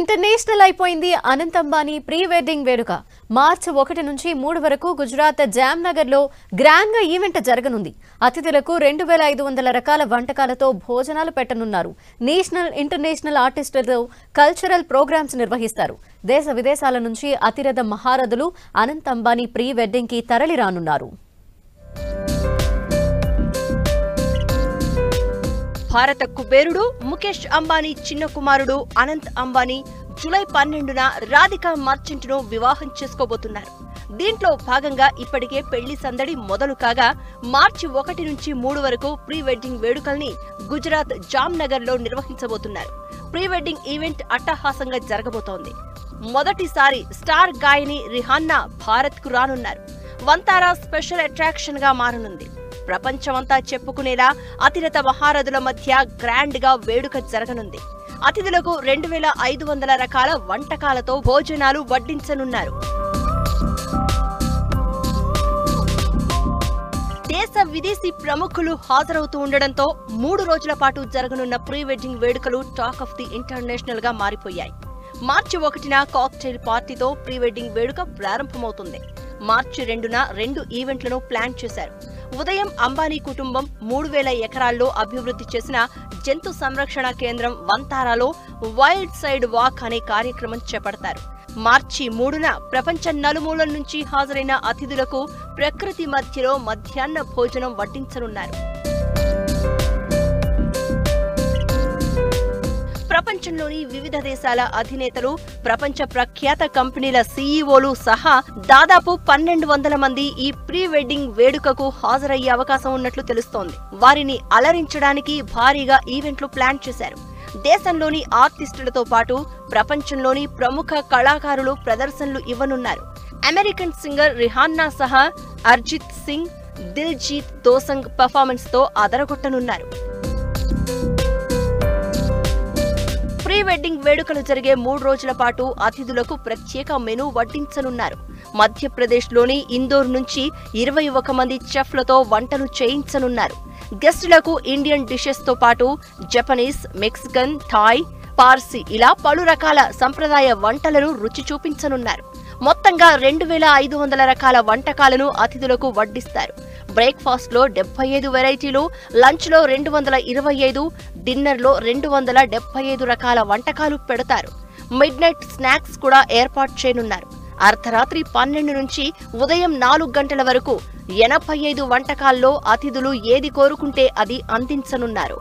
International అయిపోయింది Anant Ambani pre wedding వేడుక. మార్చి 1 నుంచి 3 వరకు గుజరాత్ జామ్నగర్ లో గ్రాండ్ గా ఈవెంట్ జరగనుంది. అతిథులకు 2500 రకాల వంటకాలతో భోజనాలు పెట్టనున్నారు. నేషనల్ ఇంటర్నేషనల్ ఆర్టిస్టులతో కల్చరల్ ప్రోగ్రామ్స్ నిర్వహిస్తారు. దేశ విదేశాల నుంచి అతిరథ మహారథులు అనంత్ అంబానీ ప్రీ వెడ్డింగ్ కి తరలి రానున్నారు. భారత కుబేరుడు ముఖేష్ అంబానీ చిన్న కుమారుడు అనంత్ అంబానీ జూలై 12న రాధికా మర్చెంట్ ను వివాహం చేసుకోబోతున్నారు. దీంట్లో భాగంగా ఇప్పటికే పెళ్లి సందడి మొదలు కాగా మార్చి 1 నుంచి 3 వరకు ప్రీ వెడ్డింగ్ వేడుకల్ని గుజరాత్ జామ్నగర్ లో నిర్వహించబోతున్నారు. ప్రీ వెడ్డింగ్ ఈవెంట్ అట్టహాసంగా జరగబోతోంది. మొదటిసారి స్టార్ గాయని రిహాన్నా భారత్ కు రానున్నారు. వంతారా స్పెషల్ అట్రాక్షన్ గా మారనుంది. ప్రపంచమంతా చెప్పుకునేలా అతిరథ మహారథుల మధ్య గ్రాండ్ గా వేడుక జరగనుంది. అతిథులకు 2500 రకాల వంటకాలతో భోజనాలు వడ్డించనున్నారు. దేశ విదేశీ ప్రముఖులు హాజరవుతూ ఉండడంతో 3 రోజుల పాటు జరగనున్న ప్రీ వెడ్డింగ్ వేడుకలు టాక్ ఆఫ్ ది ఇంటర్నేషనల్ గా మారిపోయాయి. మార్చి 1న కాక్టైల్ పార్టీతో ప్రీ వెడ్డింగ్ వేడుక ప్రారంభమవుతుంది. మార్చి 2న 2 ఈవెంట్లను ప్లాన్ చేశారు. ఉదయం అంబానీ కుటుంబం 3000 ఎకరాల్లో అభివృద్ధి చేసిన జంతు సంరక్షణ కేంద్రం వంతారాలో వైల్డ్ సైడ్ వాక్ అనే కార్యక్రమం చేపడతారు. మార్చి 3న ప్రపంచ నలుమూలల నుంచి హాజరైన అతిథులకు ప్రకృతి మధ్యలో మధ్యాహ్న భోజనం వడ్డించనున్నారు. ప్రపంచంలోని వివిధ దేశాల అధినేతలు, ప్రపంచ ప్రఖ్యాత కంపెనీల సీఈఓలు సహా దాదాపు 1200 మంది ఈ ప్రీ వెడ్డింగ్ వేడుకకు హాజరయ్యే అవకాశం ఉన్నట్లు తెలుస్తోంది. వారిని అలరించడానికి భారీగా ఈవెంట్లు ప్లాన్ చేశారు. దేశంలోని ఆర్టిస్టులతో పాటు ప్రపంచంలోని ప్రముఖ కళాకారులు ప్రదర్శనలు ఇవ్వనున్నారు. అమెరికన్ సింగర్ రిహాన్నా సహా అర్జిత్ సింగ్, దిల్జీత్ దోసంగ్ పర్ఫార్మెన్స్ తో అదరగొట్టనున్నారు. ప్రీ వెడ్డింగ్ వేడుకలు జరిగే 3 రోజుల పాటు అతిథులకు ప్రత్యేక మెనూ వడ్డించనున్నారు. మధ్యప్రదేశ్లోని ఇందోర్ నుంచి 21 మంది చెఫ్లతో వంటలు చేయించనున్నారు. గెస్టులకు ఇండియన్ డిషెస్ తో పాటు జపనీస్, మెక్సికన్, థాయ్, పార్సీ ఇలా పలు రకాల సంప్రదాయ వంటలను రుచి చూపించనున్నారు. మొత్తంగా 2500 రకాల వంటకాలను అతిథులకు వడ్డిస్తారు. బ్రేక్ఫాస్ట్ లో 75 వెరైటీలు, లంచ్ లో 225, డిన్నర్ లో 275 రకాల వంటకాలు పెడతారు. మిడ్ నైట్ స్నాక్స్ కూడా ఏర్పాటు చేయనున్నారు. అర్ధరాత్రి 12 నుంచి ఉదయం 4 గంటల వరకు 85 వంటకాల్లో అతిథులు ఏది కోరుకుంటే అది అందించనున్నారు.